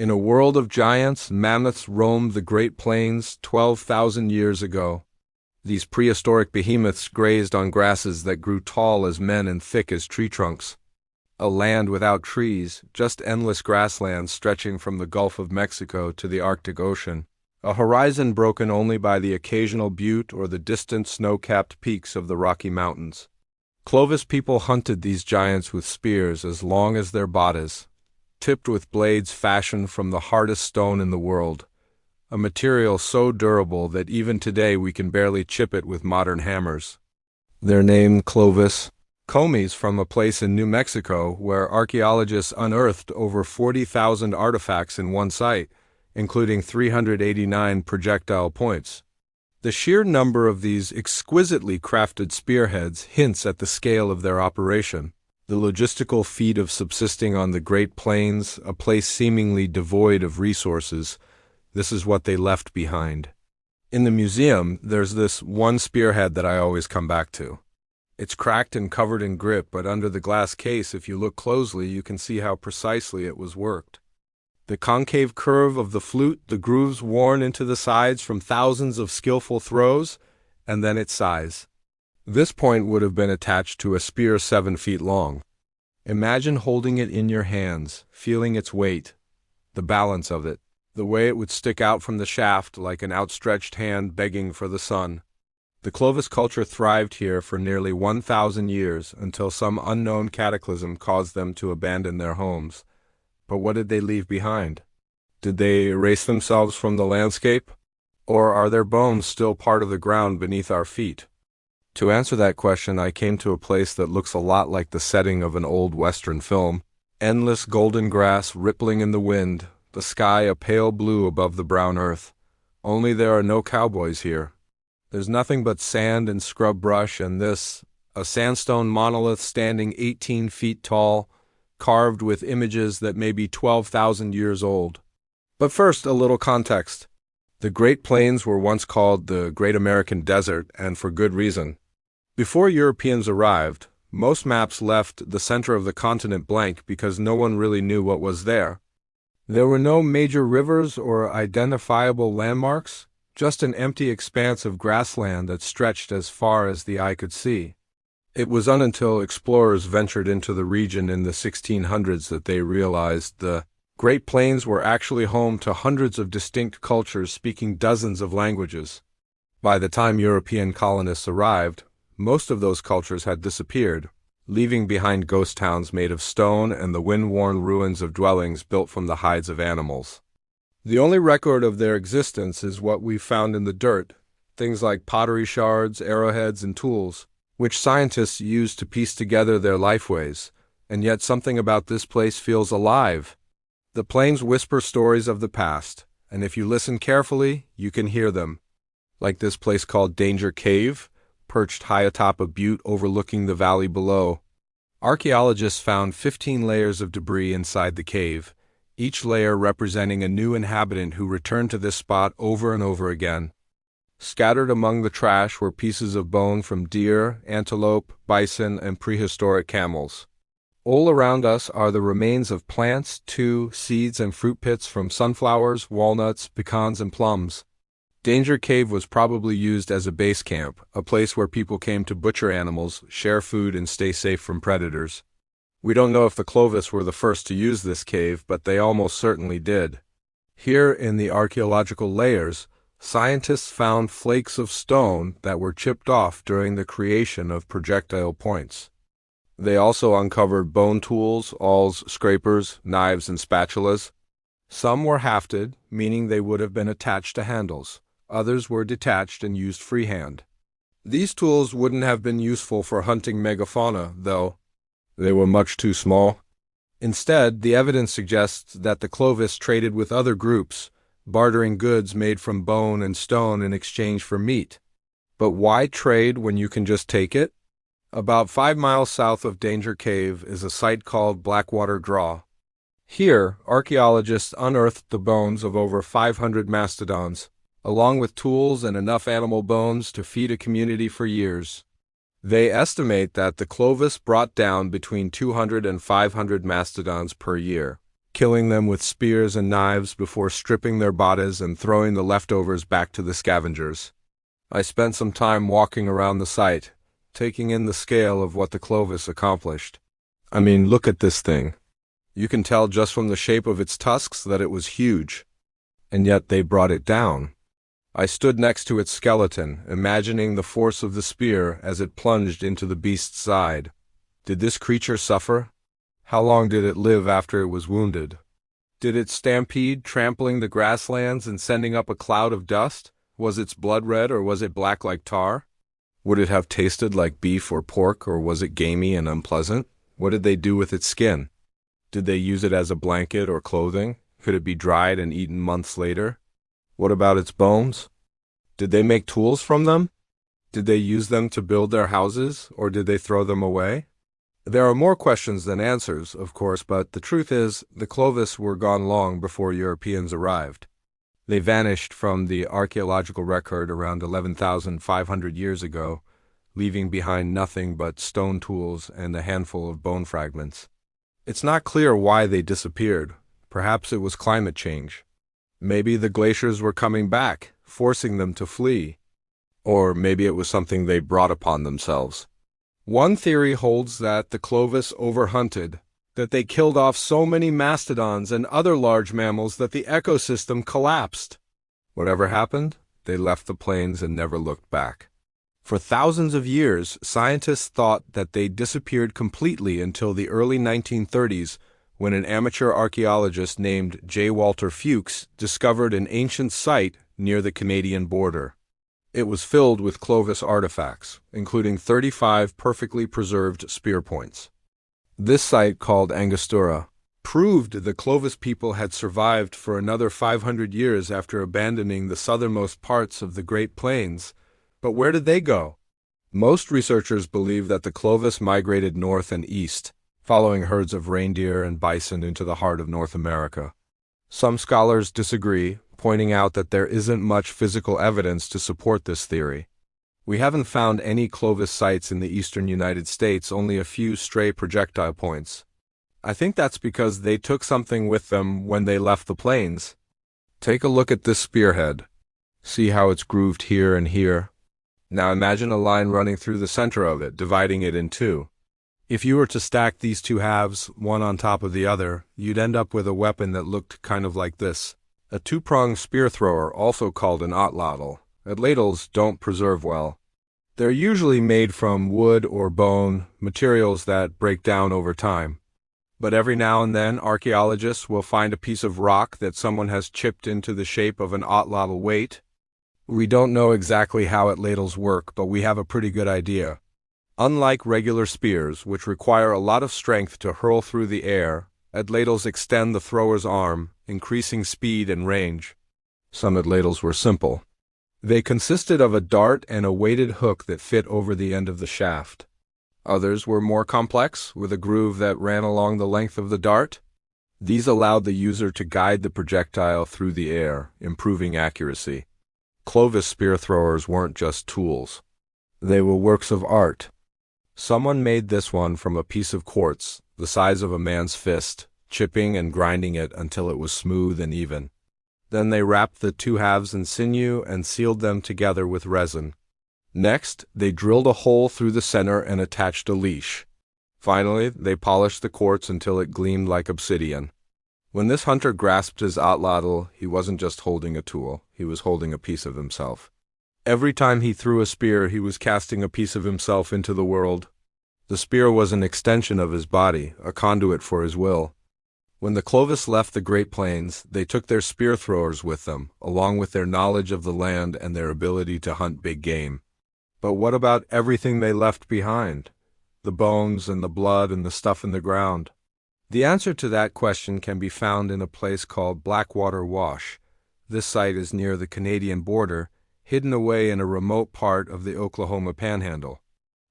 In a world of giants, mammoths roamed the Great Plains 12,000 years ago. These prehistoric behemoths grazed on grasses that grew tall as men and thick as tree trunks. A land without trees, just endless grasslands stretching from the Gulf of Mexico to the Arctic Ocean. A horizon broken only by the occasional butte or the distant snow-capped peaks of the Rocky Mountains. Clovis people hunted these giants with spears as long as their bodies, tipped with blades fashioned from the hardest stone in the world, a material so durable that even today we can barely chip it with modern hammers. Their name, Clovis, comes from a place in New Mexico where archaeologists unearthed over 40,000 artifacts in one site, including 389 projectile points. The sheer number of these exquisitely crafted spearheads hints at the scale of their operation. The logistical feat of subsisting on the Great Plains, a place seemingly devoid of resources, this is what they left behind. In the museum, there's this one spearhead that I always come back to. It's cracked and covered in grit, but under the glass case, if you look closely, you can see how precisely it was worked. The concave curve of the flute, the grooves worn into the sides from thousands of skillful throws, and then its size. This point would have been attached to a spear 7 feet long. Imagine holding it in your hands, feeling its weight, the balance of it, the way it would stick out from the shaft like an outstretched hand begging for the sun. The Clovis culture thrived here for nearly 1,000 years until some unknown cataclysm caused them to abandon their homes. But what did they leave behind? Did they erase themselves from the landscape? Or are their bones still part of the ground beneath our feet? To answer that question, I came to a place that looks a lot like the setting of an old Western film. Endless golden grass rippling in the wind, the sky a pale blue above the brown earth. Only there are no cowboys here. There's nothing but sand and scrub brush and this, a sandstone monolith standing 18 feet tall, carved with images that may be 12,000 years old. But first, a little context. The Great Plains were once called the Great American Desert, and for good reason. Before Europeans arrived, most maps left the center of the continent blank because no one really knew what was there. There were no major rivers or identifiable landmarks, just an empty expanse of grassland that stretched as far as the eye could see. It was until explorers ventured into the region in the 1600s that they realized the Great Plains were actually home to hundreds of distinct cultures speaking dozens of languages. By the time European colonists arrived, most of those cultures had disappeared, leaving behind ghost towns made of stone and the wind-worn ruins of dwellings built from the hides of animals. The only record of their existence is what we found in the dirt, things like pottery shards, arrowheads, and tools, which scientists use to piece together their lifeways, and yet something about this place feels alive. The plains whisper stories of the past, and if you listen carefully, you can hear them. Like this place called Danger Cave, perched high atop a butte overlooking the valley below. Archaeologists found 15 layers of debris inside the cave, each layer representing a new inhabitant who returned to this spot over and over again. Scattered among the trash were pieces of bone from deer, antelope, bison, and prehistoric camels. All around us are the remains of plants, too, seeds, and fruit pits from sunflowers, walnuts, pecans, and plums. Danger Cave was probably used as a base camp, a place where people came to butcher animals, share food, and stay safe from predators. We don't know if the Clovis were the first to use this cave, but they almost certainly did. Here in the archaeological layers, scientists found flakes of stone that were chipped off during the creation of projectile points. They also uncovered bone tools, awls, scrapers, knives, and spatulas. Some were hafted, meaning they would have been attached to handles. Others were detached and used freehand. These tools wouldn't have been useful for hunting megafauna, though. They were much too small. Instead, the evidence suggests that the Clovis traded with other groups, bartering goods made from bone and stone in exchange for meat. But why trade when you can just take it? About 5 miles south of Danger Cave is a site called Blackwater Draw. Here, archaeologists unearthed the bones of over 500 mastodons, along with tools and enough animal bones to feed a community for years. They estimate that the Clovis brought down between 200 and 500 mastodons per year. killing them with spears and knives before stripping their bodies and throwing the leftovers back to the scavengers. I spent some time walking around the site, taking in the scale of what the Clovis accomplished. I mean, look at this thing. You can tell just from the shape of its tusks that it was huge. And yet they brought it down. I stood next to its skeleton, imagining the force of the spear as it plunged into the beast's side. Did this creature suffer? How long did it live after it was wounded? Did it stampede, trampling the grasslands and sending up a cloud of dust? Was its blood red or was it black like tar? Would it have tasted like beef or pork, or was it gamey and unpleasant? What did they do with its skin? Did they use it as a blanket or clothing? Could it be dried and eaten months later? What about its bones? Did they make tools from them? Did they use them to build their houses, or did they throw them away? There are more questions than answers, of course, but the truth is, the Clovis were gone long before Europeans arrived. They vanished from the archaeological record around 11,500 years ago, leaving behind nothing but stone tools and a handful of bone fragments. It's not clear why they disappeared. Perhaps it was climate change. Maybe the glaciers were coming back, forcing them to flee. Or maybe it was something they brought upon themselves. One theory holds that the Clovis overhunted, that they killed off so many mastodons and other large mammals that the ecosystem collapsed. Whatever happened, they left the plains and never looked back. For thousands of years, scientists thought that they disappeared completely until the early 1930s, when an amateur archaeologist named J. Walter Fuchs discovered an ancient site near the Canadian border. It was filled with Clovis artifacts, including 35 perfectly preserved spear points. This site, called Angostura, proved the Clovis people had survived for another 500 years after abandoning the southernmost parts of the Great Plains. But where did they go? Most researchers believe that the Clovis migrated north and east, following herds of reindeer and bison into the heart of North America. Some scholars disagree, pointing out that there isn't much physical evidence to support this theory. We haven't found any Clovis sites in the eastern United States, only a few stray projectile points. I think that's because they took something with them when they left the plains. Take a look at this spearhead. See how it's grooved here and here? Now imagine a line running through the center of it, dividing it in two. If you were to stack these two halves, one on top of the other, you'd end up with a weapon that looked kind of like this. A two-pronged spear thrower, also called an atlatl. Atlatls don't preserve well. They're usually made from wood or bone, materials that break down over time. But every now and then, archaeologists will find a piece of rock that someone has chipped into the shape of an atlatl weight. We don't know exactly how atlatls work, but we have a pretty good idea. Unlike regular spears, which require a lot of strength to hurl through the air, atlatls extend the thrower's arm, increasing speed and range. Some atlatls were simple. They consisted of a dart and a weighted hook that fit over the end of the shaft. Others were more complex, with a groove that ran along the length of the dart. These allowed the user to guide the projectile through the air, improving accuracy. Clovis spear throwers weren't just tools. They were works of art. Someone made this one from a piece of quartz, the size of a man's fist, chipping and grinding it until it was smooth and even. Then they wrapped the two halves in sinew and sealed them together with resin. Next, they drilled a hole through the center and attached a leash. Finally, they polished the quartz until it gleamed like obsidian. When this hunter grasped his atlatl, he wasn't just holding a tool, he was holding a piece of himself. Every time he threw a spear, he was casting a piece of himself into the world. The spear was an extension of his body, a conduit for his will. When the Clovis left the Great Plains, they took their spear throwers with them, along with their knowledge of the land and their ability to hunt big game. But what about everything they left behind? The bones and the blood and the stuff in the ground? The answer to that question can be found in a place called Blackwater Wash. This site is near the Canadian border, hidden away in a remote part of the Oklahoma Panhandle.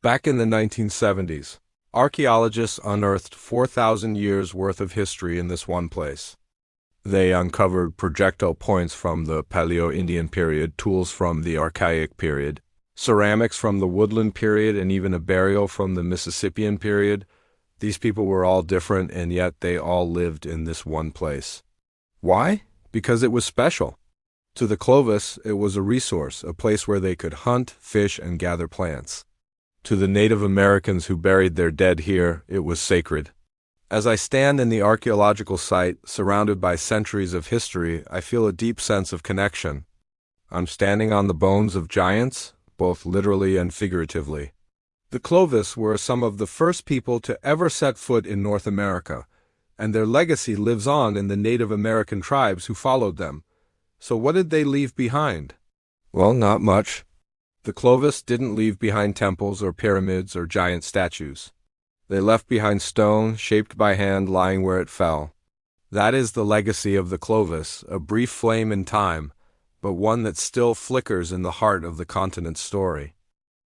Back in the 1970s, archaeologists unearthed 4,000 years' worth of history in this one place. They uncovered projectile points from the Paleo-Indian period, tools from the Archaic period, ceramics from the Woodland period, and even a burial from the Mississippian period. These people were all different, and yet they all lived in this one place. Why? Because it was special. To the Clovis, it was a resource, a place where they could hunt, fish, and gather plants. To the Native Americans who buried their dead here, it was sacred. As I stand in the archaeological site, surrounded by centuries of history, I feel a deep sense of connection. I'm standing on the bones of giants, both literally and figuratively. The Clovis were some of the first people to ever set foot in North America, and their legacy lives on in the Native American tribes who followed them. So what did they leave behind? Well, not much. The Clovis didn't leave behind temples or pyramids or giant statues. They left behind stone, shaped by hand, lying where it fell. That is the legacy of the Clovis, a brief flame in time, but one that still flickers in the heart of the continent's story.